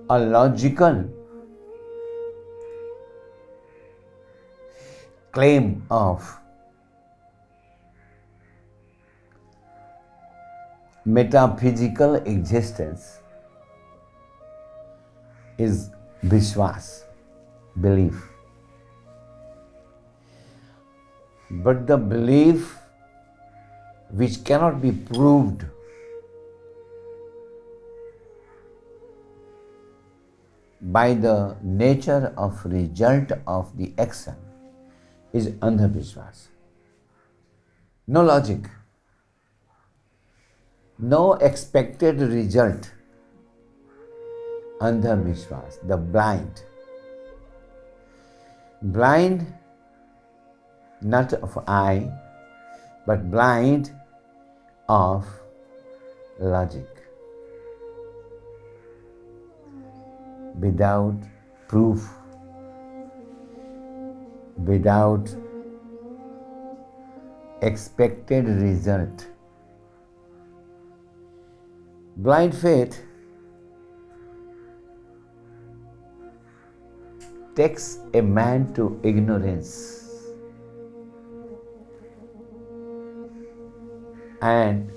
a logical claim of metaphysical existence is Vishwas, belief. But the belief which cannot be proved by the nature of result of the action is Andhavishwas. No logic, no expected result. Andhavishwas, the blind. Blind not of eye, but blind of logic. Without proof, without expected result. Blind faith takes a man to ignorance. And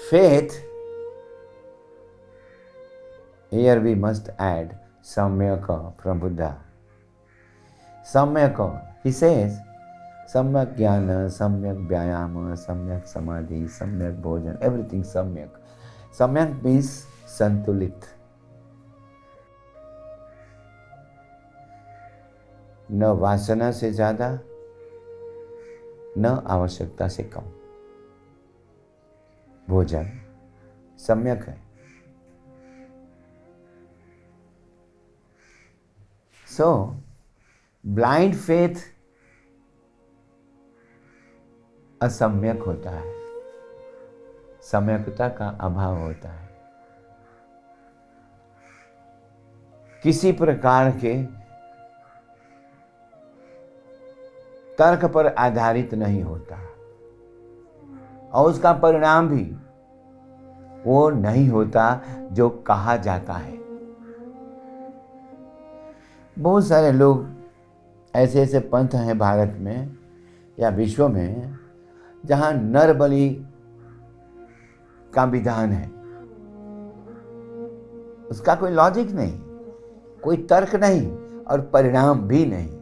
faith, here we must add Samyaka from Buddha. Samyaka, he says, Samyak Jnana, Samyak Vyayama, Samyak Samadhi, Samyak Bhojan, everything Samyak. Samyak means Santulit. न वासना से ज़्यादा, न आवश्यकता से कम। भोजन सम्यक है। So, blind faith असम्यक होता है, सम्यकता का अभाव होता है, किसी प्रकार के तर्क पर आधारित नहीं होता और उसका परिणाम भी वो नहीं होता जो कहा जाता है। बहुत सारे लोग ऐसे ऐसे पंथ हैं भारत में या विश्व में जहां नर बलि का विधान है, उसका कोई लॉजिक नहीं, कोई तर्क नहीं और परिणाम भी नहीं।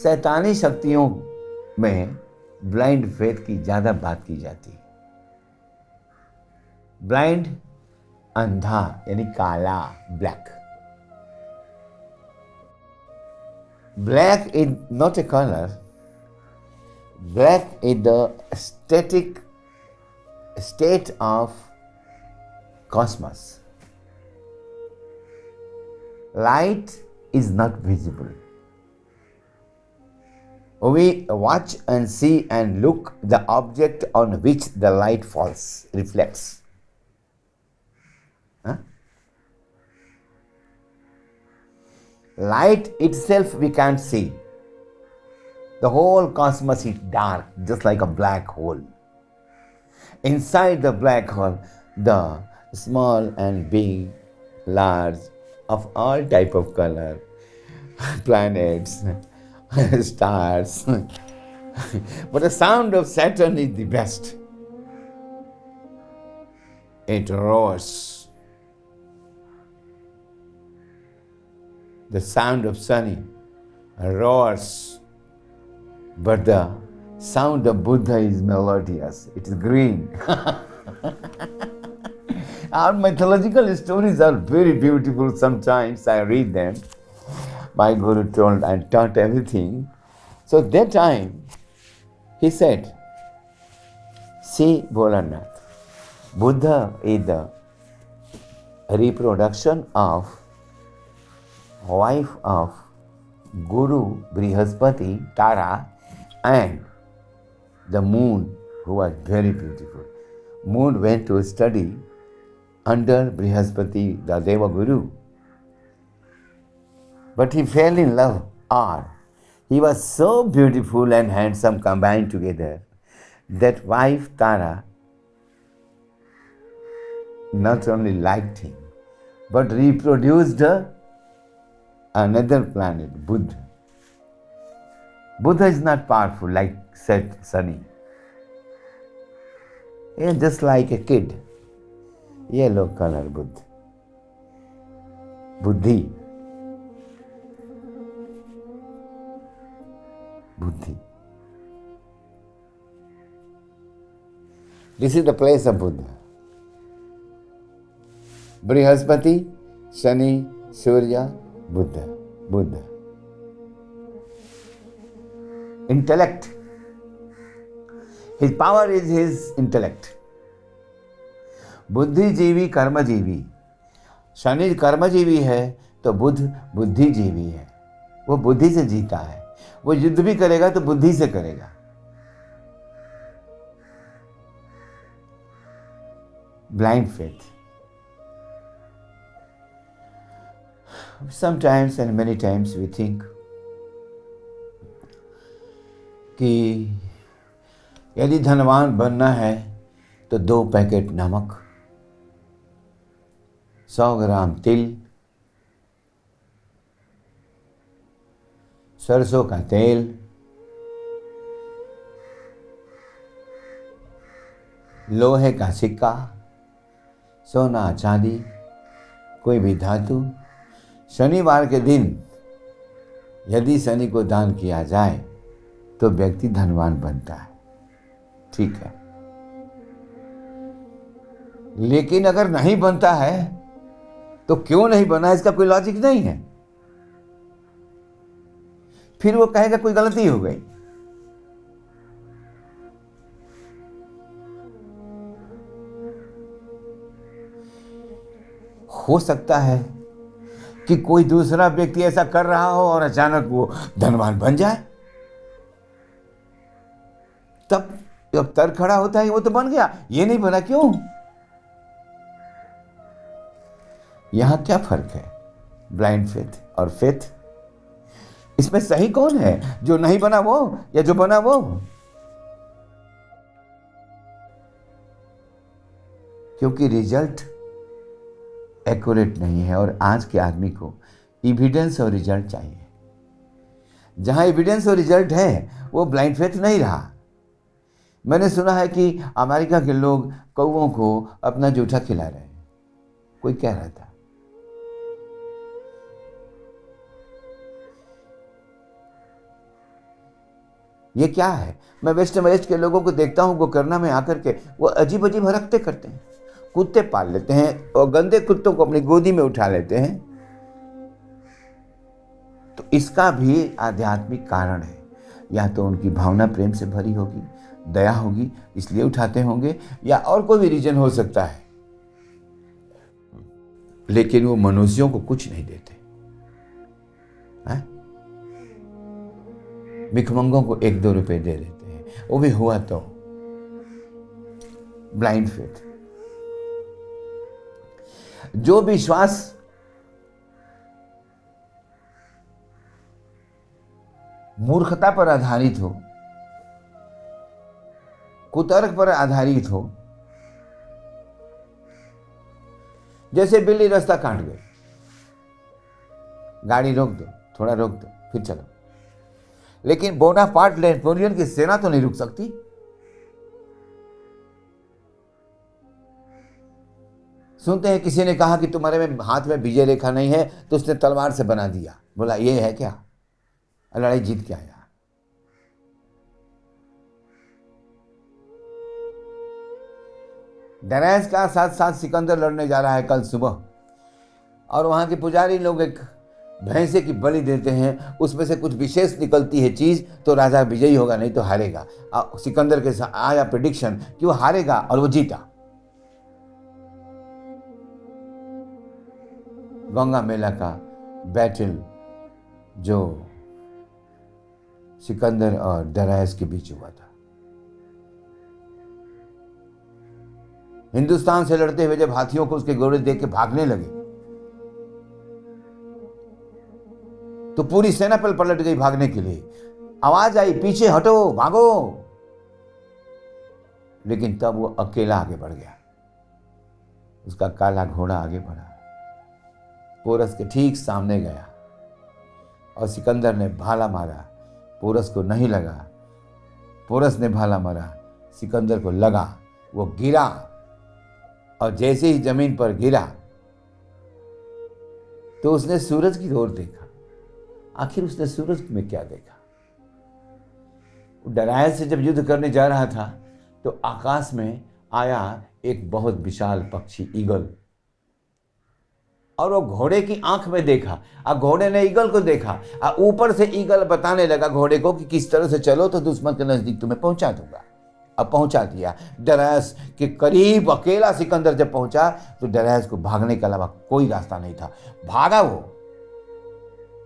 शैतानी शक्तियों में ब्लाइंड फेथ की ज्यादा बात की जाती है। ब्लाइंड अंधा यानी काला, black. Black is not a color. Black is the static state of cosmos. Light is not visible. We watch and see and look the object on which the light falls, reflects. Huh? Light itself we can't see. The whole cosmos is dark, just like a black hole. Inside the black hole, the small and big, large, of all type of color, planets, stars. But the sound of Saturn is the best. It roars. The sound of Sunny roars, but the sound of Buddha is melodious. It is green. Our mythological stories are very beautiful. Sometimes I read them. My Guru told and taught everything. So that time he said, see Bholanath, Buddha is the reproduction of wife of Guru Brihaspati, Tara, and the moon, who was very beautiful. Moon went to study under Brihaspati, the Deva Guru. But he fell in love, or he was so beautiful and handsome combined together that wife Tara not only liked him, but reproduced another planet, Buddha. Buddha is not powerful like said Sunny. He is just like a kid. Yellow color Buddha. Buddhi. Buddhi. This is the place of Buddha. Brihaspati, Shani, Surya, Buddha. Buddha. Intellect. His power is his intellect. बुद्धिजीवी कर्मजीवी. शनि कर्मजीवी है तो बुध बुद्धिजीवी है. वो बुद्धि से जीता है. वो युद्ध भी करेगा तो बुद्धि से करेगा. Blind faith. Sometimes and many times we think कि यदि धनवान बनना है तो 2 पैकेट नमक, 100 ग्राम तिल, सरसों का तेल, लोहे का सिक्का, सोना चांदी, कोई भी धातु, शनिवार के दिन यदि शनि को दान किया जाए तो व्यक्ति धनवान बनता है. ठीक है. लेकिन अगर नहीं बनता है तो क्यों नहीं बना, इसका कोई लॉजिक नहीं है. फिर वो कहेगा कोई गलती हो गई. हो सकता है कि कोई दूसरा व्यक्ति ऐसा कर रहा हो और अचानक वो धनवान बन जाए. तब जब तर्क खड़ा होता है वो तो बन गया, ये नहीं बना क्यों. यहां क्या फर्क है ब्लाइंड फेथ और फेथ. इसमें सही कौन है, जो नहीं बना वो या जो बना वो. क्योंकि रिजल्ट एक्यूरेट नहीं है और आज के आदमी को एविडेंस और रिजल्ट चाहिए. जहां एविडेंस और रिजल्ट है वो ब्लाइंड फेथ नहीं रहा. मैंने सुना है कि अमेरिका के लोग कौवों को अपना जूठा खिला रहे हैं. कोई कह रहा था. ये क्या है. मैं वेस्ट के लोगों को देखता हूं, गोकर्णा में आकर के वो अजीब अजीब हरकतें करते हैं. कुत्ते पाल लेते हैं और गंदे कुत्तों को अपनी गोदी में उठा लेते हैं. तो इसका भी आध्यात्मिक कारण है. या तो उनकी भावना प्रेम से भरी होगी, दया होगी, इसलिए उठाते होंगे, या और कोई भी रीजन हो सकता है. लेकिन वो मनुष्यों को कुछ नहीं देते. भिखमंगों को 1-2 रुपए दे देते हैं, वो भी हुआ तो. Blind faith. जो विश्वास मूर्खता पर आधारित हो, कुतर्क पर आधारित हो, जैसे बिल्ली रास्ता काट गई, गाड़ी रोक दो, थोड़ा रोक दो, फिर चलो. लेकिन बोनापार्ट नेपोलियन की सेना तो नहीं रुक सकती. सुनते हैं किसी ने कहा कि तुम्हारे में हाथ में विजय रेखा नहीं है, तो उसने तलवार से बना दिया. बोला ये है क्या, लड़ाई जीत के आया. दराज का साथ सिकंदर लड़ने जा रहा है कल सुबह, और वहां के पुजारी लोग एक भैंसे की बलि देते हैं. उसमें से कुछ विशेष निकलती है चीज तो राजा विजयी होगा, नहीं तो हारेगा. सिकंदर के साथ आया प्रेडिक्शन कि वो हारेगा और वो जीता. गंगा मेला का बैटल जो सिकंदर और दरायस के बीच हुआ था. हिंदुस्तान से लड़ते हुए जब हाथियों को उसके घोड़े देख के भागने लगे तो पूरी सेना पर पलट गई भागने के लिए. आवाज आई पीछे हटो, भागो. लेकिन तब वो अकेला आगे बढ़ गया. उसका काला घोड़ा आगे बढ़ा. पोरस के ठीक सामने गया और सिकंदर ने भाला मारा, पोरस को नहीं लगा। पोरस ने भाला मारा, सिकंदर को लगा, वो गिरा और जैसे ही जमीन पर गिरा तो उसने सूरज की ओर देखा। आखिर उसने सूरज में क्या देखा? डरायस से जब युद्ध करने जा रहा था तो आकाश में आया एक बहुत विशाल पक्षी ईगल, और वो घोड़े की आंख में देखा और घोड़े ने ईगल को देखा और ऊपर से ईगल बताने लगा घोड़े को कि किस तरह से चलो तो दुश्मन के नजदीक तुम्हें पहुंचा दूंगा। अब पहुंचा दिया। डरायस के करीब अकेला सिकंदर जब पहुंचा तो डरायस को भागने के अलावा कोई रास्ता नहीं था। भागा वो,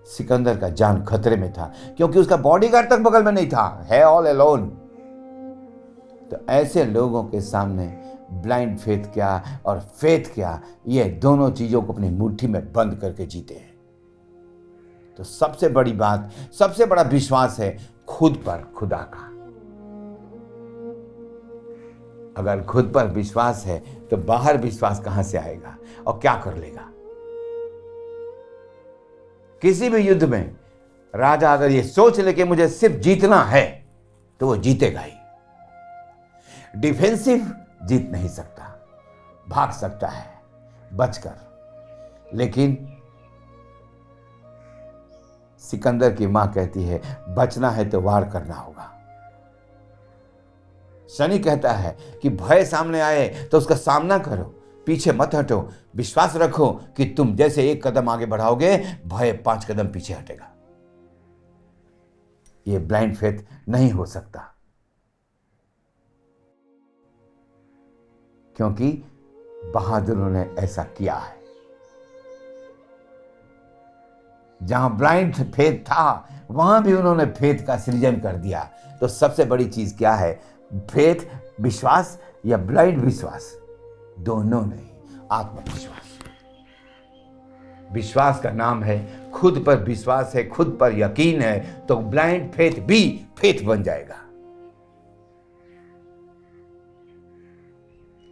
सिकंदर का जान खतरे में था क्योंकि उसका बॉडीगार्ड तक बगल में नहीं था, है ऑल अलोन। तो ऐसे लोगों के सामने ब्लाइंड फेथ क्या और फेथ क्या, ये दोनों चीजों को अपनी मुट्ठी में बंद करके जीते हैं। तो सबसे बड़ी बात, सबसे बड़ा विश्वास है खुद पर खुदा का। अगर खुद पर विश्वास है तो बाहर विश्वास कहां से आएगा और क्या कर लेगा? किसी भी युद्ध में राजा अगर ये सोच ले कि मुझे सिर्फ जीतना है तो वो जीतेगा ही। डिफेंसिव जीत नहीं सकता, भाग सकता है बचकर, लेकिन सिकंदर की मां कहती है बचना है तो वार करना होगा। शनि कहता है कि भय सामने आए तो उसका सामना करो, पीछे मत हटो, विश्वास रखो कि तुम जैसे एक कदम आगे बढ़ाओगे भय 5 कदम पीछे हटेगा। ये ब्लाइंड फेथ नहीं हो सकता, क्योंकि बहादुरों ने ऐसा किया है। जहां ब्लाइंड फेथ था वहां भी उन्होंने फेथ का सृजन कर दिया। तो सबसे बड़ी चीज क्या है? फेथ, विश्वास या ब्लाइंड विश्वास? दोनों नहीं, आत्मविश्वास। विश्वास का नाम है, खुद पर विश्वास है, खुद पर यकीन है, तो ब्लाइंड फेथ भी फेथ बन जाएगा।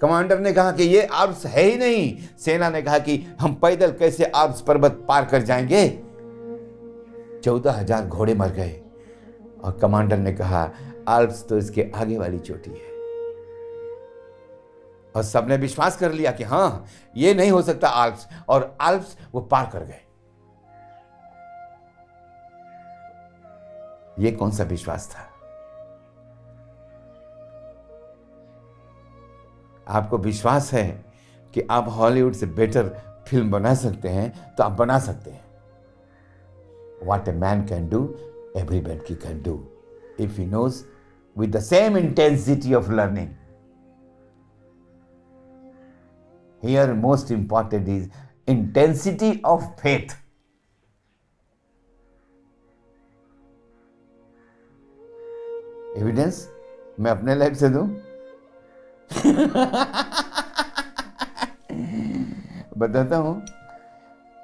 कमांडर ने कहा कि ये आल्प्स है ही नहीं। सेना ने कहा कि हम पैदल कैसे आल्प्स पर्वत पार कर जाएंगे? 14,000 घोड़े मर गए। और कमांडर ने कहा आल्प्स तो इसके आगे वाली चोटी है। और सबने विश्वास कर लिया कि हाँ, ये नहीं हो सकता आल्प्स, और आल्प्स वो पार कर गए। ये कौन सा विश्वास था? आपको विश्वास है कि आप हॉलीवुड से बेटर फिल्म बना सकते हैं तो आप बना सकते हैं। What a man can do, everybody can do if he knows with the same intensity of learning. Here most important is intensity of faith. Evidence मैं अपने लाइफ से दूं? बताता हूं।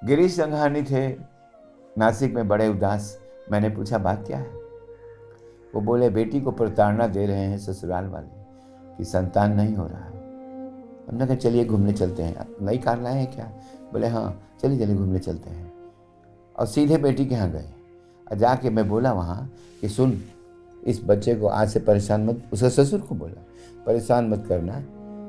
गिरीश संघानी थे नासिक में, बड़े उदास। मैंने पूछा बात क्या है? वो बोले बेटी को प्रताड़ना दे रहे हैं ससुराल वाले कि संतान नहीं हो रहा है। हमने कहा चलिए घूमने चलते हैं। नई कार लाए हैं क्या? बोले हाँ, चलिए चलिए घूमने चलते हैं। और सीधे बेटी के यहाँ गए और जाके मैं बोला वहाँ कि सुन, इस बच्चे को आज से परेशान मत, उसके ससुर को बोला परेशान मत करना,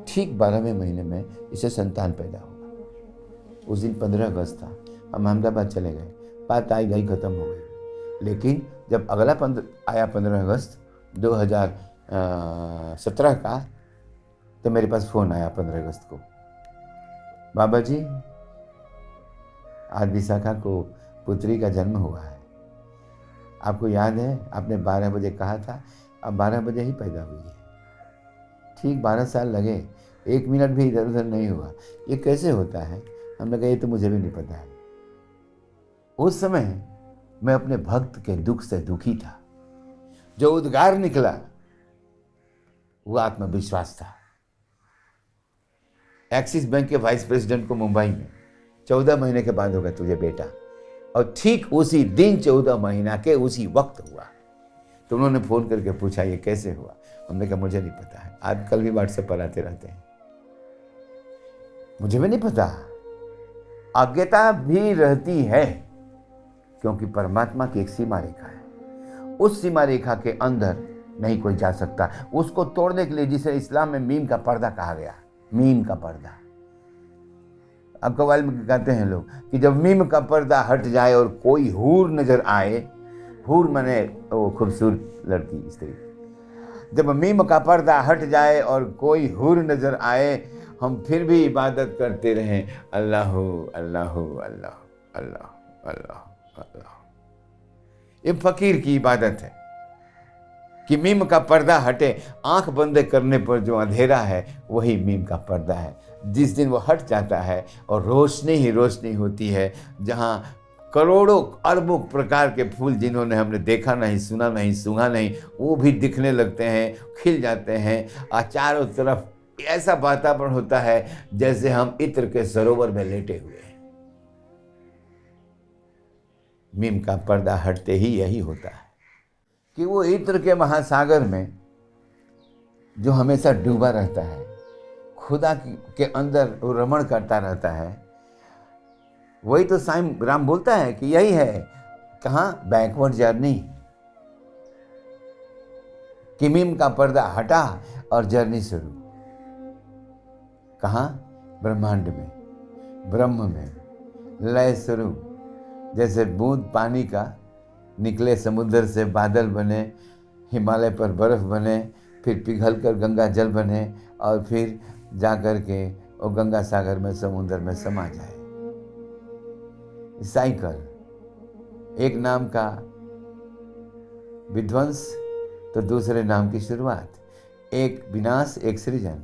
ठीक 12वें महीने में इसे संतान पैदा होगा। उस दिन 15 अगस्त था, हम अहमदाबाद चले गए। बात आई गई, ख़त्म हो गई। लेकिन जब अगला 15 अगस्त 2017 का, तो मेरे पास फ़ोन आया 15 अगस्त को, बाबा जी आज विशाखा को पुत्री का जन्म हुआ है। आपको याद है आपने 12 बजे कहा था, अब 12 बजे ही पैदा हुई है। ठीक 12 साल लगे, 1 मिनट भी इधर उधर नहीं हुआ। ये कैसे होता है? हमने कहा ये तो मुझे भी नहीं पता है। उस समय मैं अपने भक्त के दुख से दुखी था। जो उद्गार निकला वो आत्मविश्वास था। एक्सिस बैंक के वाइस प्रेसिडेंट को मुंबई में 14 महीने के बाद होगा तुझे बेटा, और ठीक उसी दिन 14 महीना के उसी वक्त हुआ। तो उन्होंने फ़ोन करके पूछा ये कैसे हुआ? हमने कहा मुझे नहीं पता है, आजकल भी व्हाट्सएप पर आते रहते हैं, मुझे भी नहीं पता। अज्ञता भी रहती है, क्योंकि परमात्मा की एक सीमा रेखा है, उस सीमा रेखा के अंदर नहीं कोई जा सकता। उसको तोड़ने के लिए, जिसे इस्लाम में मीम का पर्दा कहा गया, मीम का पर्दा। अब कव्वाली में कहते हैं लोग कि जब मीम का पर्दा हट जाए और कोई हूर नजर आए, हूर माने वो खूबसूरत लड़की, स्त्री, जब मीम का पर्दा हट जाए और कोई हूर नजर आए, हम फिर भी इबादत करते रहें, अल्लाह अल्लाह अल्लाह अल्लाह अल्लाह अल्लाह। ये फकीर की इबादत है कि मीम का पर्दा हटे। आंख बंद करने पर जो अंधेरा है वही मीम का पर्दा है। जिस दिन वो हट जाता है और रोशनी ही रोशनी होती है, जहाँ करोड़ों अरबों प्रकार के फूल जिन्होंने हमने देखा नहीं, सुना नहीं, सूंघा नहीं, वो भी दिखने लगते हैं, खिल जाते हैं। और चारों तरफ ऐसा वातावरण होता है जैसे हम इत्र के सरोवर में लेटे हुए हैं। मीम का पर्दा हटते ही यही होता है कि वो इत्र के महासागर में जो हमेशा डूबा रहता है, खुदा के अंदर वो रमण करता रहता है, वही तो साईं राम बोलता है कि यही है कहाँ बैकवर्ड जर्नी, कि मीम का पर्दा हटा और जर्नी शुरू। कहाँ? ब्रह्मांड में, ब्रह्म में लय शुरू। जैसे बूंद पानी का निकले समुद्र से बादल बने, हिमालय पर बर्फ बने, फिर पिघल कर गंगा जल बने और फिर जा कर के वो गंगा सागर में, समुद्र में समा जाए। साइकिल, एक नाम का विध्वंस तो दूसरे नाम की शुरुआत, एक विनाश, एक सृजन,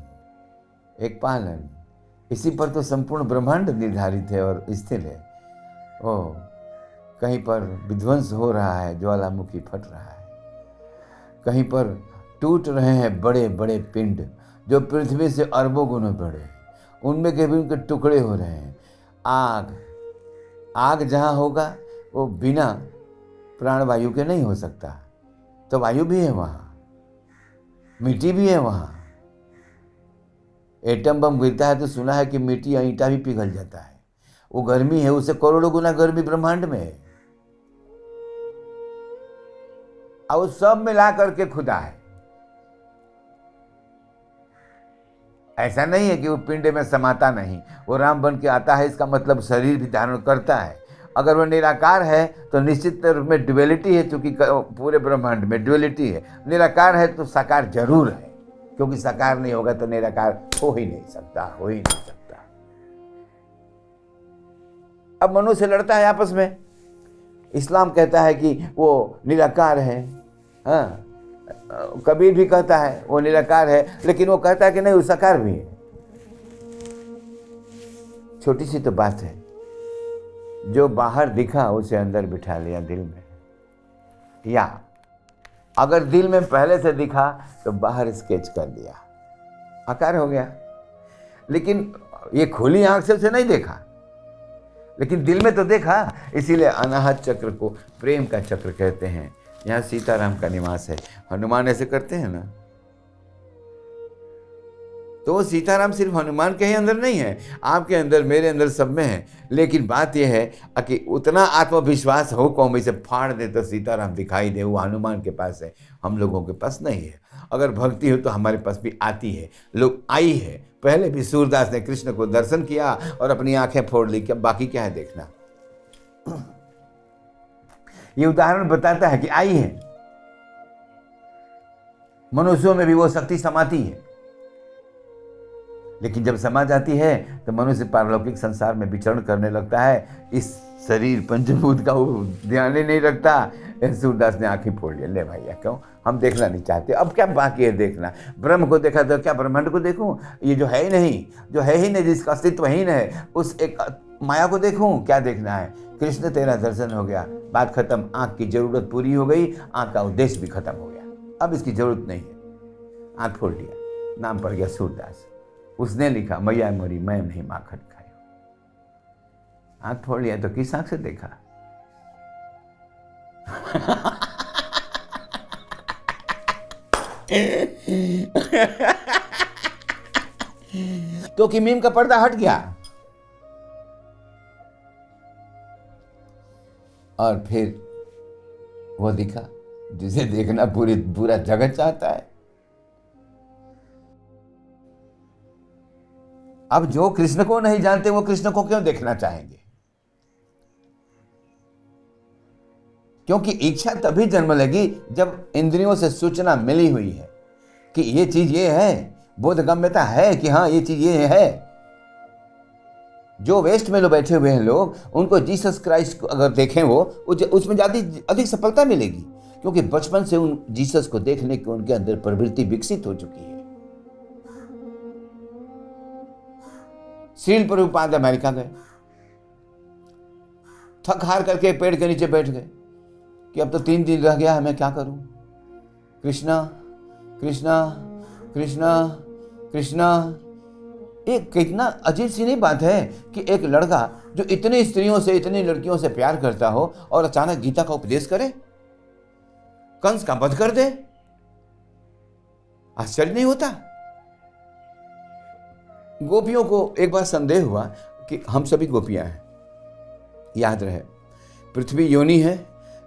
एक पालन। इसी पर तो संपूर्ण ब्रह्मांड निर्धारित है और स्थिर है। ओ कहीं पर विध्वंस हो रहा है, ज्वालामुखी फट रहा है, कहीं पर टूट रहे हैं बड़े बड़े पिंड जो पृथ्वी से अरबों गुना बड़े, उनमें के भी उनके टुकड़े हो रहे हैं। आग, आग जहाँ होगा वो बिना प्राणवायु के नहीं हो सकता, तो वायु भी है वहाँ, मिट्टी भी है वहाँ। एटम बम गिरता है तो सुना है कि मिट्टी या ईंटा भी पिघल जाता है। वो गर्मी है, उससे करोड़ों गुना गर्मी ब्रह्मांड में है। और सब मिला करके खुदा है। ऐसा नहीं है कि वो पिंड में समाता नहीं, वो राम बन के आता है, इसका मतलब शरीर भी धारण करता है। अगर वो निराकार है तो निश्चित रूप में ड्युअलिटी है, क्योंकि पूरे ब्रह्मांड में ड्युअलिटी है। निराकार है तो साकार जरूर है, क्योंकि साकार नहीं होगा तो निराकार हो ही नहीं सकता, हो ही नहीं सकता। अब मनुष्य लड़ता है आपस में। इस्लाम कहता है कि वो निराकार है, हाँ, कबीर भी कहता है वो निराकार है, लेकिन वो कहता है कि नहीं वो साकार भी है। छोटी सी तो बात है, जो बाहर दिखा उसे अंदर बिठा लिया दिल में, या अगर दिल में पहले से दिखा तो बाहर स्केच कर दिया, आकार हो गया। लेकिन ये खुली आंख से उसे नहीं देखा, लेकिन दिल में तो देखा। इसीलिए अनाहत चक्र को प्रेम का चक्र कहते हैं। यहाँ सीताराम का निवास है। हनुमान ऐसे करते हैं ना, तो वो सीताराम सिर्फ हनुमान के ही अंदर नहीं है, आपके अंदर, मेरे अंदर, सब में है। लेकिन बात यह है कि उतना आत्मविश्वास हो कौन इसे फाड़ दे तो सीताराम दिखाई दे, वो हनुमान के पास है, हम लोगों के पास नहीं है। अगर भक्ति हो तो हमारे पास भी आती है, लोग आई है। पहले भी सूरदास ने कृष्ण को दर्शन किया और अपनी आंखें फोड़ ली, क्या बाकी क्या है देखना। ये उदाहरण बताता है कि आई है, मनुष्यों में भी वो शक्ति समाती है। लेकिन जब समा जाती है तो मनुष्य पारलौकिक संसार में विचरण करने लगता है। इस शरीर पंचभूत का वो ध्यान ही नहीं रखता। सूरदास ने आंखें फोड़ लिया, ले भैया क्यों, हम देखना नहीं चाहते, अब क्या बाकी है देखना। ब्रह्म को देखा तो क्या ब्रह्मांड को देखूं? ये जो है ही नहीं, जो है ही नहीं, जिसका अस्तित्व ही नहीं, उस एक माया को देखूं, क्या देखना है? कृष्ण तेरा दर्शन हो गया, बात खत्म। आंख की जरूरत पूरी हो गई, आंख का उद्देश्य भी खत्म हो गया, अब इसकी जरूरत नहीं है। आंख फोड़ लिया, नाम पड़ गया सूरदास। उसने लिखा मैया मोरी मैं नहीं माखन खायो। आंख फोड़ लिया तो किस आंख से देखा? तो कि मीम का पर्दा हट गया। और फिर वो दिखा जिसे देखना पूरा जगत चाहता है। अब जो कृष्ण को नहीं जानते वो कृष्ण को क्यों देखना चाहेंगे? क्योंकि इच्छा तभी जन्म लेगी जब इंद्रियों से सूचना मिली हुई है कि ये चीज ये है, बोधगम्यता है कि हाँ ये चीज ये है। जो वेस्ट में लोग बैठे हुए हैं लोग, उनको जीसस क्राइस्ट को अगर देखें वो उसमें ज्यादा अधिक सफलता मिलेगी, क्योंकि बचपन से उन जीसस को देखने की उनके अंदर प्रवृत्ति विकसित हो चुकी है। श्रील प्रभुपाद अमेरिका गए, थक हार करके पेड़ के नीचे बैठ गए कि अब तो 3 दिन रह गया है, मैं क्या करूं? कृष्णा कृष्णा कृष्णा कृष्णा। एक कितना अजीब सी नहीं बात है कि एक लड़का जो इतनी स्त्रियों से, इतनी लड़कियों से प्यार करता हो और अचानक गीता का उपदेश करे, कंस का वध कर दे। आश्चर्य नहीं होता? गोपियों को एक बार संदेह हुआ कि हम सभी गोपियां हैं, याद रहे पृथ्वी योनि है,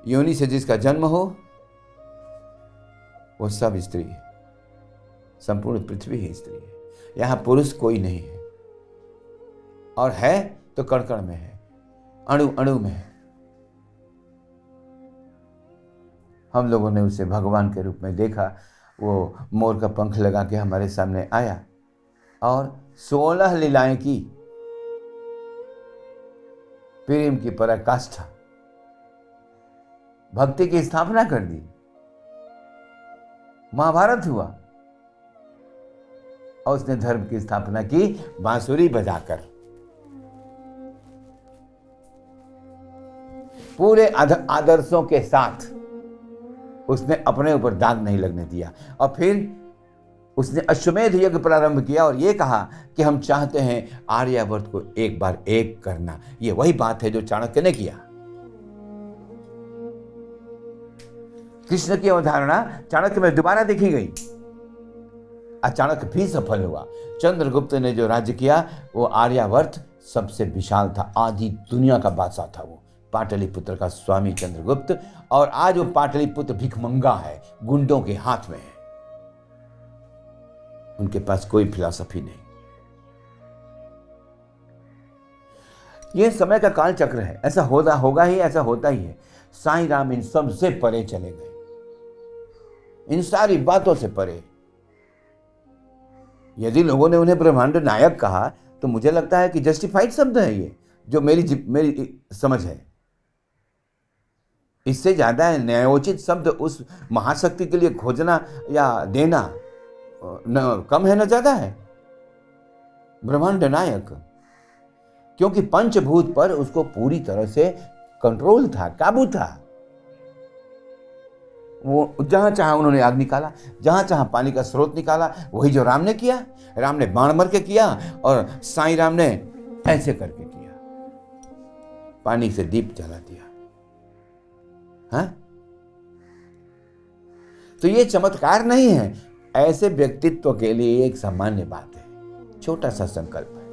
योनि से जिसका जन्म हो वो सब स्त्री है, संपूर्ण पृथ्वी ही स्त्री है, यहां पुरुष कोई नहीं है, और है तो कण कण में है, अणु अणु में है। हम लोगों ने उसे भगवान के रूप में देखा, वो मोर का पंख लगा के हमारे सामने आया और 16 लीलाएं की, प्रेम की पराकाष्ठा, भक्ति की स्थापना कर दी। महाभारत हुआ और उसने धर्म की स्थापना की बांसुरी बजाकर। पूरे आदर्शों के साथ उसने अपने ऊपर दाग नहीं लगने दिया। और फिर उसने अश्वमेध यज्ञ प्रारंभ किया और यह कहा कि हम चाहते हैं आर्यावर्त को एक बार एक करना। यह वही बात है जो चाणक्य ने किया। कृष्ण की अवधारणा चाणक्य में दोबारा देखी गई। चाणक्य भी सफल हुआ। चंद्रगुप्त ने जो राज्य किया वो आर्यावर्त सबसे विशाल था, आधी दुनिया का बादशाह था वो, पाटलिपुत्र का स्वामी चंद्रगुप्त। और आज वो पाटलिपुत्र भिखमंगा है, गुंडों के हाथ में है, उनके पास कोई फिलॉसफी नहीं। ये समय का काल चक्र है, ऐसा होगा ही, ऐसा होता ही है। साईं राम इन सबसे परे चले गए, इन सारी बातों से परे। यदि लोगों ने उन्हें ब्रह्मांड नायक कहा तो मुझे लगता है कि जस्टिफाइड शब्द है ये, जो मेरी समझ है। इससे ज्यादा न्यायोचित शब्द उस महाशक्ति के लिए खोजना या देना न कम है न ज्यादा है। ब्रह्मांड नायक, क्योंकि पंचभूत पर उसको पूरी तरह से कंट्रोल था, काबू था। वो जहां चाहा उन्होंने आग निकाला, जहां चाहा पानी का स्रोत निकाला। वही जो राम ने किया। राम ने बाण मर के किया और साईं राम ने ऐसे करके किया, पानी से दीप जला दिया। हाँ? तो ये चमत्कार नहीं है, ऐसे व्यक्तित्व के लिए एक सामान्य बात है, छोटा सा संकल्प है।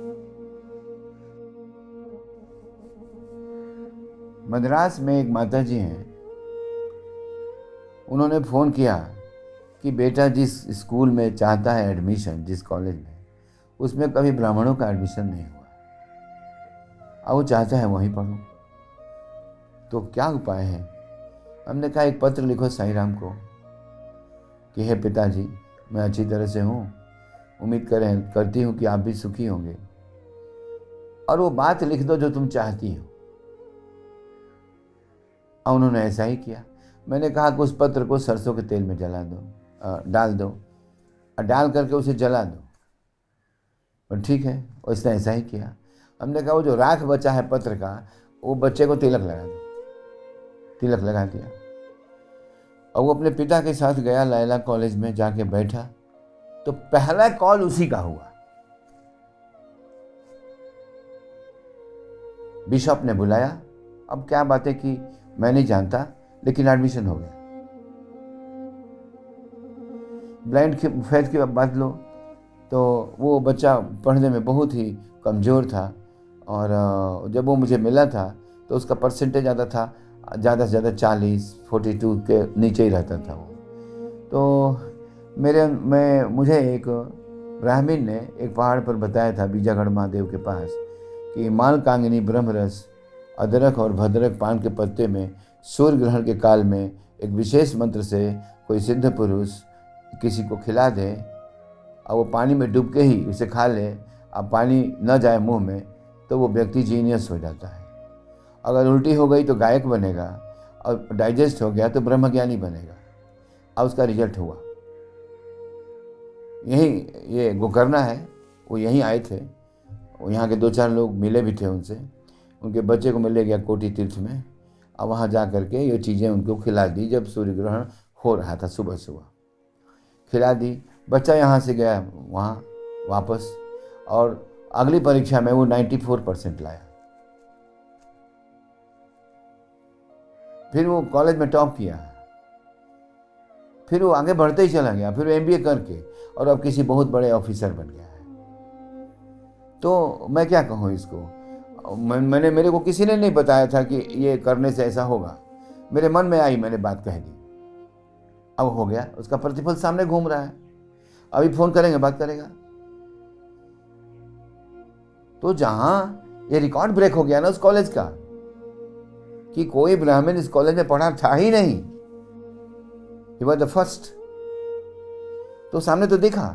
मद्रास में एक माता जी हैं, उन्होंने फ़ोन किया कि बेटा जिस स्कूल में चाहता है एडमिशन, जिस कॉलेज में, उसमें कभी ब्राह्मणों का एडमिशन नहीं हुआ, अब वो चाहता है वहीं पढ़ूं, तो क्या उपाय है? हमने कहा एक पत्र लिखो साईं राम को कि हे पिताजी, मैं अच्छी तरह से हूँ, उम्मीद करती हूँ कि आप भी सुखी होंगे, और वो बात लिख दो जो तुम चाहती हो। और उन्होंने ऐसा ही किया। मैंने कहा कि उस पत्र को सरसों के तेल में जला दो, डाल दो, और डाल करके उसे जला दो। और ठीक है, उसने ऐसा ही किया। हमने कहा वो जो राख बचा है पत्र का, वो बच्चे को तिलक लगा दो। तिलक लगा दिया और वो अपने पिता के साथ गया लैला कॉलेज में, जाके बैठा तो पहला कॉल उसी का हुआ। बिशप ने बुलाया। अब क्या बातें की मैं नहीं जानता, लेकिन एडमिशन हो गया। ब्लाइंड फेथ की बात लो तो वो बच्चा पढ़ने में बहुत ही कमज़ोर था, और जब वो मुझे मिला था तो उसका परसेंटेज ज़्यादा था ज़्यादा से ज़्यादा 40-42 के नीचे ही रहता था वो। तो मुझे एक ब्राह्मण ने एक पहाड़ पर बताया था बीजागढ़ महादेव के पास कि मालकांगिनी ब्रह्मरस, अदरक और भद्रक पान के पत्ते में सूर्य ग्रहण के काल में एक विशेष मंत्र से कोई सिद्ध पुरुष किसी को खिला दे और वो पानी में डूब के ही उसे खा ले, अब पानी न जाए मुंह में, तो वो व्यक्ति जीनियस हो जाता है। अगर उल्टी हो गई तो गायक बनेगा और डाइजेस्ट हो गया तो ब्रह्मज्ञानी बनेगा। अब उसका रिजल्ट हुआ। यही ये गोकर्णा है, वो यहीं आए थे। वो यहाँ के 2-4 लोग मिले भी थे उनसे, उनके बच्चे को मिले गया कोटि तीर्थ में, और वहाँ जा कर के ये चीज़ें उनको खिला दी। जब सूर्य ग्रहण हो रहा था सुबह सुबह खिला दी। बच्चा यहाँ से गया वहाँ वापस, और अगली परीक्षा में वो 94% लाया। फिर वो कॉलेज में टॉप किया, फिर वो आगे बढ़ते ही चला गया, फिर वो MBA करके और अब किसी बहुत बड़े ऑफिसर बन गया है। तो मैं क्या कहूँ इसको, मेरे को किसी ने नहीं बताया था कि ये करने से ऐसा होगा। मेरे मन में आई, मैंने बात कह दी, अब हो गया। उसका प्रतिफल सामने घूम रहा है। अभी फोन करेंगे, बात करेगा। तो जहां ये रिकॉर्ड ब्रेक हो गया ना उस कॉलेज का, कि कोई ब्राह्मण इस कॉलेज में पढ़ा था ही नहीं, ही वॉज द फर्स्ट। तो सामने तो दिखा।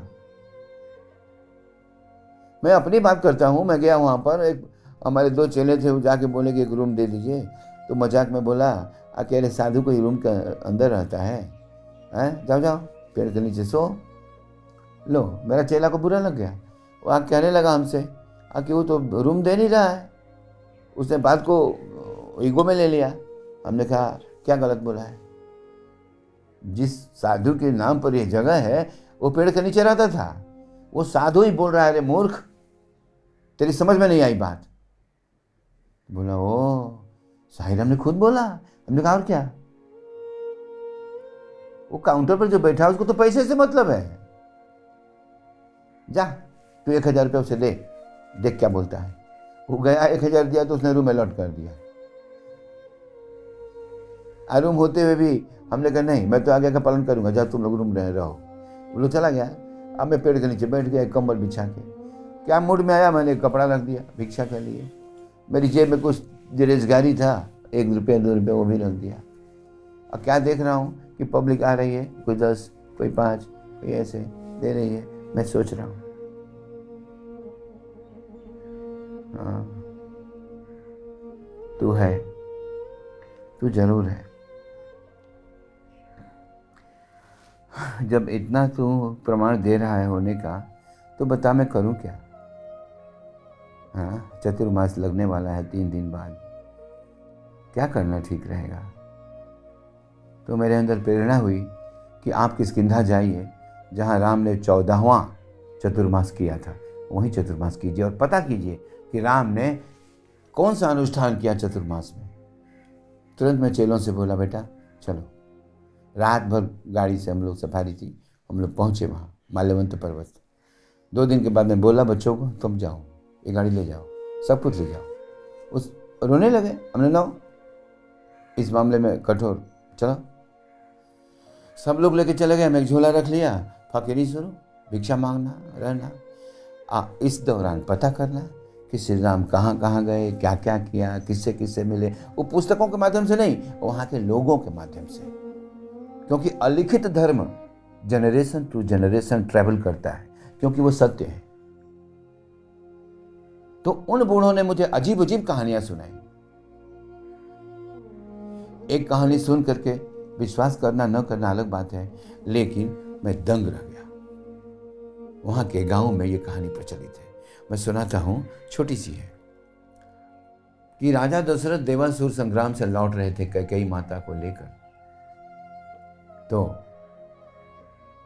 मैं अपनी बात करता हूं। मैं गया वहां पर, एक हमारे 2 चेले थे, वो जाके बोले कि एक रूम दे दीजिए। तो मजाक में बोला, अकेले साधु कोई रूम के अंदर रहता है? जाओ जाओ पेड़ के नीचे सो लो। मेरा चेला को बुरा लग गया। वो आके कहने लगा हमसे कि वो तो रूम दे नहीं रहा है। उसने बात को ईगो में ले लिया। हमने कहा क्या गलत बोला है? जिस साधु के नाम पर यह जगह है वो पेड़ के नीचे रहता था। वो साधु ही बोल रहा है, रे मूर्ख, तेरी समझ में नहीं आई बात। बोला ओ, साईं राम ने खुद बोला। हमने कहा और क्या? वो काउंटर पर जो बैठा उसको तो पैसे से मतलब है। जा तू 1000 रुपये उसे दे, देख क्या बोलता है। वो गया, 1000 दिया तो उसने रूम अलॉट कर दिया। रूम होते हुए भी हमने कहा नहीं, मैं तो आगे का पालन करूंगा, जब तुम लोग रूम रहो। वो लोग चला गया। अब मैं पेड़ के नीचे बैठ गया, एक कंबल बिछा के। क्या मूड में आया, मैंने कपड़ा रख दिया भिक्षा के लिए। मेरी जेब में कुछ बेरोजगारी था, 1 रुपया 2 रुपये वो भी रख दिया। अब क्या देख रहा हूँ कि पब्लिक आ रही है, कोई 10, कोई 5, कोई ऐसे दे रही है। मैं सोच रहा हूँ हाँ, तू है, तू जरूर है। जब इतना तू प्रमाण दे रहा है होने का, तो बता मैं करूं क्या? हाँ, चतुर्मास लगने वाला है 3 दिन बाद। क्या करना ठीक रहेगा? तो मेरे अंदर प्रेरणा हुई कि आप किष्किंधा जाइए, जहाँ राम ने 14वां चतुर्मास किया था, वहीं चतुर्मास कीजिए और पता कीजिए कि राम ने कौन सा अनुष्ठान किया चतुर्मास में। तुरंत मैं चेलों से बोला, बेटा चलो। रात भर गाड़ी से हम लोग सफारी थी, हम लोग पहुँचे वहाँ माल्यवंत पर्वत। 2 दिन के बाद मैं बोला बच्चों को, तुम जाओ, ये गाड़ी ले जाओ, सब कुछ ले जाओ। उस रोने लगे। हमने लो इस मामले में कठोर, चलो। सब लोग लेके चले गए। मैं एक झोला रख लिया, फकीरी शुरू, भिक्षा मांगना, रहना। इस दौरान पता करना कि श्री राम कहाँ कहाँ गए, क्या क्या किया, किससे किससे मिले। वो पुस्तकों के माध्यम से नहीं, वहाँ के लोगों के माध्यम से। क्योंकि अलिखित धर्म जनरेशन टू जनरेशन ट्रैवल करता है, क्योंकि वो सत्य है। तो उन बूढ़ों ने मुझे अजीब अजीब कहानियां सुनाई। एक कहानी सुन करके विश्वास करना न करना अलग बात है, लेकिन मैं दंग रह गया। वहां के गांव में ये कहानी प्रचलित है, मैं सुनाता हूं, छोटी सी है। कि राजा दशरथ देवासुर संग्राम से लौट रहे थे कैकेयी माता को लेकर। तो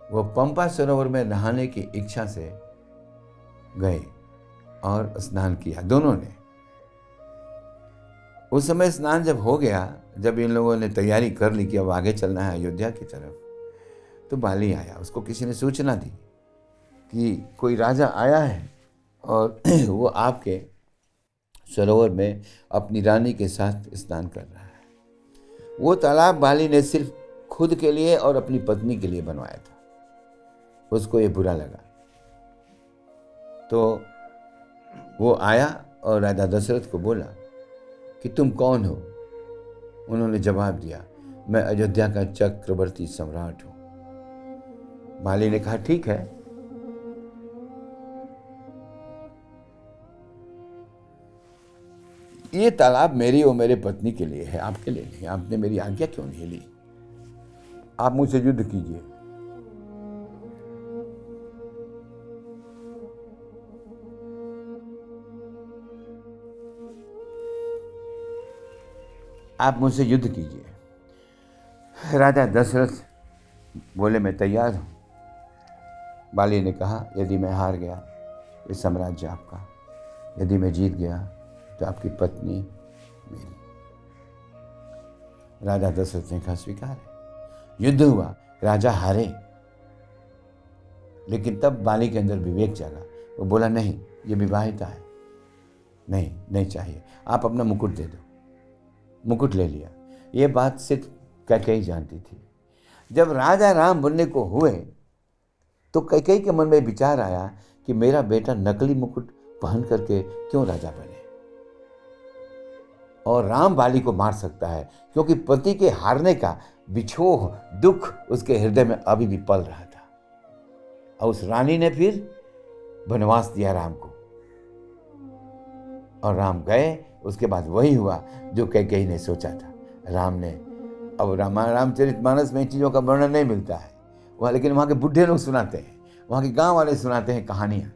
वो पंपा सरोवर में नहाने की इच्छा से गए और स्नान किया दोनों ने। उस समय स्नान जब हो गया, जब इन लोगों ने तैयारी कर ली कि अब आगे चलना है अयोध्या की तरफ, तो बाली आया। उसको किसी ने सूचना दी कि कोई राजा आया है और वो आपके सरोवर में अपनी रानी के साथ स्नान कर रहा है। वो तालाब बाली ने सिर्फ खुद के लिए और अपनी पत्नी के लिए बनवाया था। उसको ये बुरा लगा, तो वो आया और राजा दशरथ को बोला कि तुम कौन हो? उन्होंने जवाब दिया, मैं अयोध्या का चक्रवर्ती सम्राट हूं। बाली ने कहा, ठीक है, ये तालाब मेरी और मेरे पत्नी के लिए है, आपके लिए नहीं। आपने मेरी आज्ञा क्यों नहीं ली? आप मुझसे युद्ध कीजिए। आप मुझसे युद्ध कीजिए। राजा दशरथ बोले, मैं तैयार हूं। बाली ने कहा, यदि मैं हार गया ये साम्राज्य आपका, यदि मैं जीत गया तो आपकी पत्नी मेरी। राजा दशरथ ने कहा, स्वीकार है। युद्ध हुआ, राजा हारे, लेकिन तब बाली के अंदर विवेक जागा। वो बोला, नहीं, ये विवाहिता है, नहीं नहीं चाहिए, आप अपना मुकुट दे दो। मुकुट ले लिया। ये बात सिर्फ कैकेयी जानती थी। जब राजा राम बनने को हुए तो कैकेयी के मन में विचार आया कि मेरा बेटा नकली मुकुट पहन करके क्यों राजा बने, और राम बाली को मार सकता है, क्योंकि पति के हारने का बिछोह, दुख उसके हृदय में अभी भी पल रहा था। और उस रानी ने फिर वनवास दिया राम को, और राम गए। उसके बाद वही हुआ जो कैकेयी ने सोचा था। राम ने, अब रामचरितमानस में इन चीज़ों का वर्णन नहीं मिलता है वहाँ, लेकिन वहाँ के बुढ़े लोग सुनाते हैं, वहाँ के गांव वाले सुनाते हैं कहानियाँ।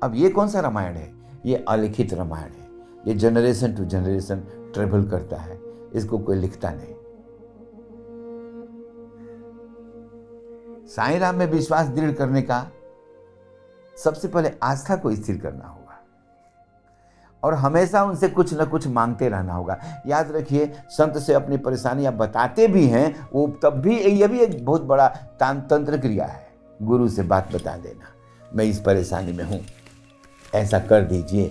अब ये कौन सा रामायण है? ये अलिखित रामायण है। ये जनरेशन टू जनरेशन ट्रेवल करता है, इसको कोई लिखता नहीं। साईं राम में विश्वास दृढ़ करने का सबसे पहले आस्था को स्थिर करना होगा, और हमेशा उनसे कुछ न कुछ मांगते रहना होगा। याद रखिए, संत से अपनी परेशानियां बताते भी हैं, वो तब भी, यह भी एक बहुत बड़ा तंत्र क्रिया है। गुरु से बात बता देना, मैं इस परेशानी में हूं, ऐसा कर दीजिए।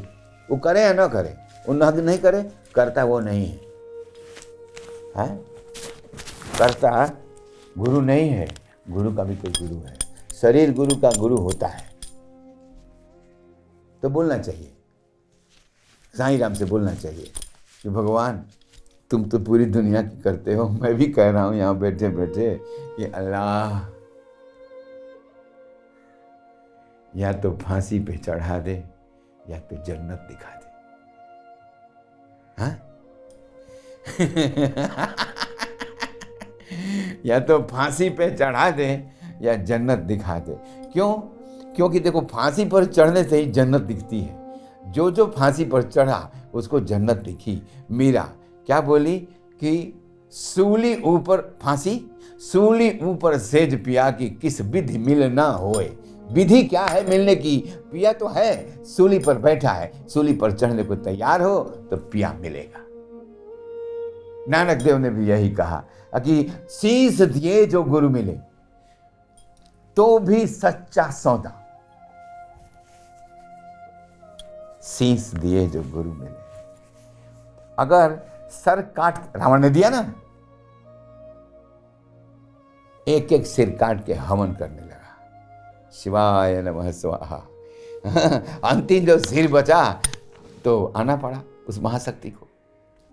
वो करे या ना करे, वो नहीं करे, करता वो नहीं है, करता गुरु नहीं है। गुरु का भी कोई गुरु है, शरीर गुरु का गुरु होता है। तो बोलना चाहिए, साईं राम से बोलना चाहिए कि भगवान, तुम तो पूरी दुनिया की करते हो, मैं भी कह रहा हूं यहाँ बैठे बैठे कि अल्लाह, या तो फांसी पे चढ़ा दे या तो जन्नत दिखा दे। हाँ? या तो फांसी पे चढ़ा दे या जन्नत दिखा दे। क्यों? क्योंकि देखो, फांसी पर चढ़ने से ही जन्नत दिखती है। जो फांसी पर चढ़ा उसको जन्नत दिखी। मीरा क्या बोली कि सूली ऊपर फांसी, सूली ऊपर सेज पिया की, किस विधि मिल ना होए। विधि क्या है मिलने की? पिया तो है, सूली पर बैठा है, सूली पर चढ़ने को तैयार हो तो पिया मिलेगा। नानक देव ने भी यही कहा कि शीश दिए जो गुरु मिले तो भी सच्चा सौदा, शीश दिए जो गुरु मिले। अगर सर काट, रावण ने दिया ना, एक एक सिर काट के हवन करने लगा, शिवाय नमः स्वाहा। अंतिम जो सिर बचा तो आना पड़ा उस महाशक्ति को।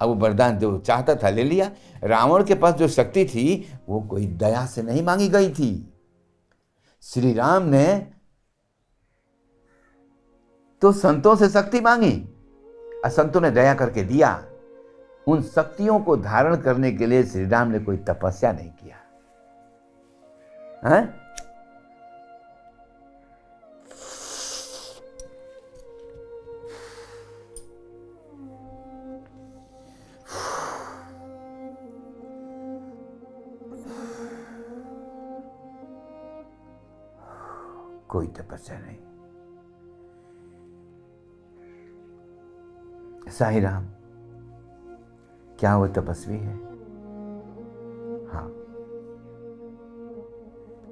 अब वो वरदान जो चाहता था ले लिया। रावण के पास जो शक्ति थी वो कोई दया से नहीं मांगी गई थी। श्री राम ने तो संतों से शक्ति मांगी और संतों ने दया करके दिया। उन शक्तियों को धारण करने के लिए श्री राम ने कोई तपस्या नहीं किया है? कोई तपस्या नहीं। साईं राम क्या वो तपस्वी है? हाँ,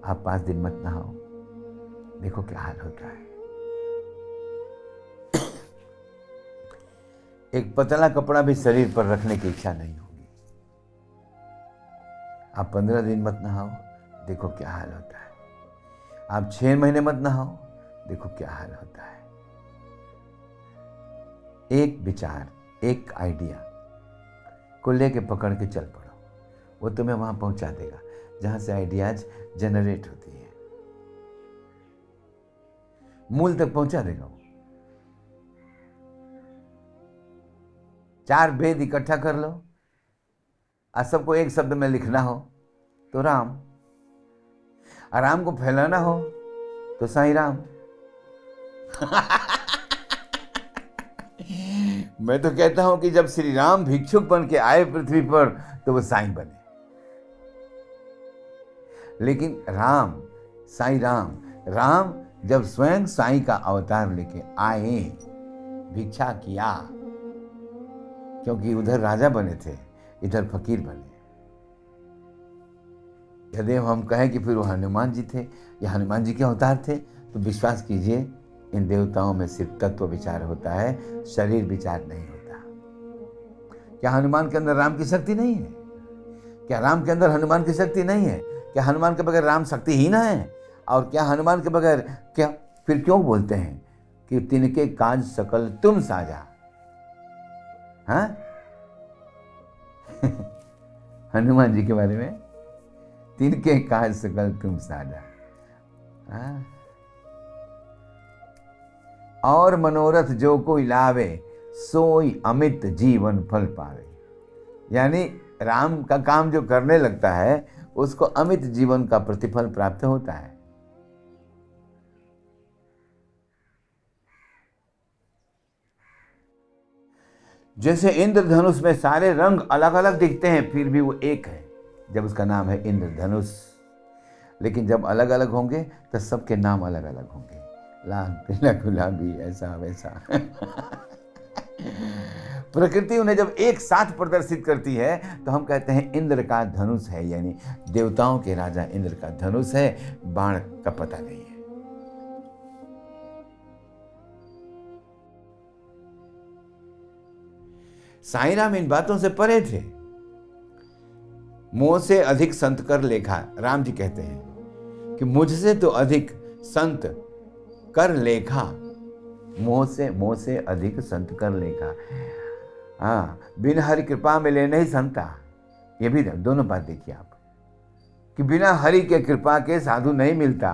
आप 5 दिन मत नहाओ, देखो क्या हाल होता है। एक पतला कपड़ा भी शरीर पर रखने की इच्छा नहीं हो। आप 15 दिन मत नहाओ, देखो क्या हाल होता है। आप 6 महीने मत नहाओ, देखो क्या हाल होता है। एक विचार, एक आइडिया को लेके पकड़ के चल पड़ो, वो तुम्हें वहां पहुंचा देगा जहां से आइडियाज जनरेट होती है। मूल तक पहुंचा देगा वो। 4 वेद इकट्ठा कर लो और सबको एक शब्द में लिखना हो तो राम, और राम को फैलाना हो तो साईं राम। मैं तो कहता हूं कि जब श्री राम भिक्षुक बन के आए पृथ्वी पर तो वो साईं बने। लेकिन राम, साईं राम, राम जब स्वयं साईं का अवतार लेके आए, भिक्षा किया, क्योंकि उधर राजा बने थे, इधर फकीर बने। यदि हम कहें कि फिर वो हनुमान जी थे या हनुमान जी के अवतार थे, तो विश्वास कीजिए इन देवताओं में सिर्फ तत्व विचार होता है, शरीर विचार नहीं होता। क्या हनुमान के अंदर राम की शक्ति नहीं है? क्या राम के अंदर हनुमान की शक्ति नहीं है? क्या हनुमान के बगैर राम शक्तिहीन है? और क्या हनुमान के बगैर, क्या फिर क्यों बोलते हैं कि तिनके काज सकल तुम साजा? हाँ? हनुमान जी के बारे में, तिनके काज सकल तुम साजा। हाँ? और मनोरथ जो कोई लावे, सोई अमित जीवन फल पावे। यानी राम का काम जो करने लगता है उसको अमित जीवन का प्रतिफल प्राप्त होता है। जैसे इंद्रधनुष में सारे रंग अलग अलग दिखते हैं, फिर भी वो एक है, जब उसका नाम है इंद्रधनुष। लेकिन जब अलग अलग होंगे तो सबके नाम अलग अलग होंगे, लाल, पीला, गुलाबी, ऐसा वैसा। प्रकृति उन्हें जब एक साथ प्रदर्शित करती है तो हम कहते हैं इंद्र का धनुष है, यानी देवताओं के राजा इंद्र का धनुष है, बाण का पता नहीं है। साईं राम इन बातों से परे थे। मोह से अधिक संत कर लेखा, राम जी कहते हैं कि मुझसे तो अधिक संत कर लेखा। मोह से अधिक संत कर लेखा। हाँ, बिना हरि कृपा मिले नहीं संता। ये भी दोनों बात देखिए आप, कि बिना हरि के कृपा के साधु नहीं मिलता।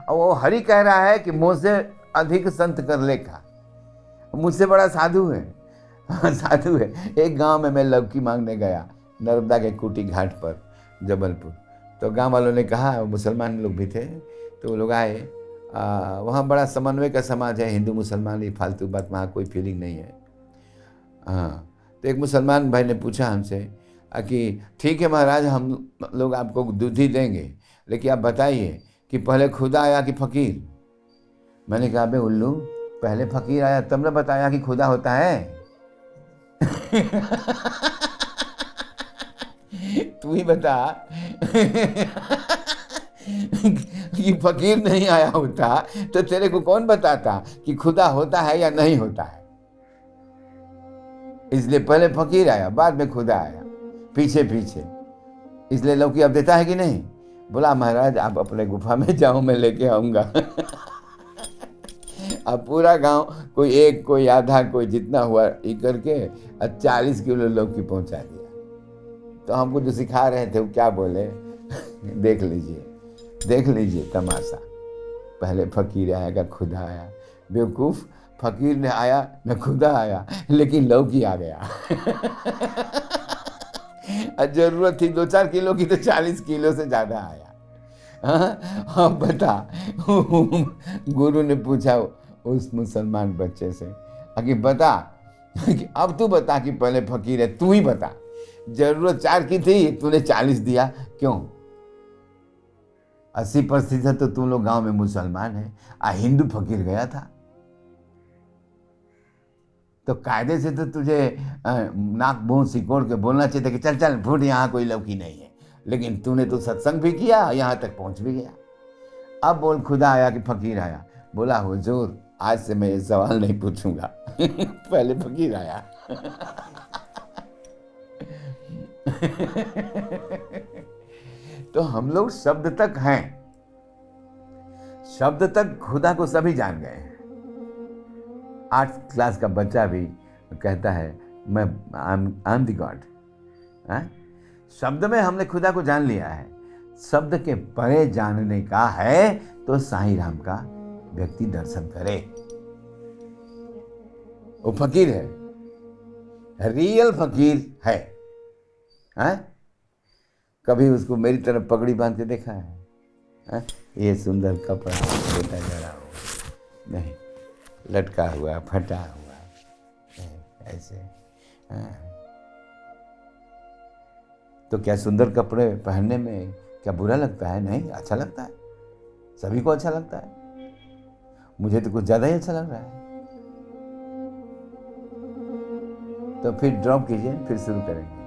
और वो हरि कह रहा है कि मुझसे अधिक संत कर लेखा, मुझसे बड़ा साधु है। हाँ, साधु है। एक गांव में मैं लौकी मांगने गया, नर्मदा के कुटी घाट पर, जबलपुर। तो गांव वालों ने कहा, मुसलमान लोग भी थे, तो वो लोग आए। वहाँ बड़ा समन्वय का समाज है, हिंदू मुसलमान, ये फालतू बात, वहाँ कोई फीलिंग नहीं है। हाँ, तो एक मुसलमान भाई ने पूछा हमसे कि ठीक है महाराज, हम लोग आपको दूध ही देंगे, लेकिन आप बताइए कि पहले खुदा आया कि फकीर? मैंने कहा, बे उल्लू, पहले फकीर आया तब ने बताया कि खुदा होता है। तू ही बता कि फकीर नहीं आया होता तो तेरे को कौन बताता कि खुदा होता है या नहीं होता है। इसलिए पहले फकीर आया, बाद में खुदा आया, पीछे पीछे। इसलिए लौकी अब देता है कि नहीं? बोला, महाराज आप अपने गुफा में जाओ, मैं लेके आऊंगा। अब पूरा गांव, कोई एक, कोई आधा, कोई जितना हुआ, ये करके 40 किलो लौकी पहुंचा दिया। तो हमको जो सिखा रहे थे वो क्या बोले? देख लीजिए तमाशा। पहले फकीर आया का खुदा आया? बेवकूफ, फकीर ने आया न खुदा आया, लेकिन लौकी आ गया। जरूरत थी 2-4 किलो की तो 40 किलो से ज्यादा आया। हाँ, बता। गुरु ने पूछा उस मुसलमान बच्चे से कि बता, कि अब तू बता कि पहले फकीर है, तू ही बता। जरूरत 4 की थी, तूने 40 दिया, क्यों? 80% तो तुम लोग गांव में मुसलमान है, हिंदू फकीर गया था। तो कायदे से तो तुझे नाक मुंह सिकोड़ के बोलना चाहिए था कि चल चल फूट, यहाँ कोई लौकी नहीं है। लेकिन तूने तो सत्संग भी किया, यहाँ तक पहुंच भी गया। अब बोल, खुदा आया कि फकीर आया? बोला, हुजूर आज से मैं ये सवाल नहीं पूछूंगा। पहले फकीर आया। तो हम लोग शब्द तक हैं, शब्द तक खुदा को सभी जान गए हैं। 8th क्लास का बच्चा भी कहता है मैं आई एम द गॉड। शब्द में हमने खुदा को जान लिया है। शब्द के परे जानने का है तो साईं राम का व्यक्ति दर्शन करे। वो फकीर है, रियल फकीर है। कभी उसको मेरी तरफ पगड़ी बांध के देखा है? ये सुंदर कपड़ा बेटा जरा हो नहीं, लटका हुआ फटा हुआ ऐसे। तो क्या सुंदर कपड़े पहनने में क्या बुरा लगता है? नहीं, अच्छा लगता है, सभी को अच्छा लगता है। मुझे तो कुछ ज़्यादा ही अच्छा लग रहा है। तो फिर ड्रॉप कीजिए, फिर शुरू करेंगे।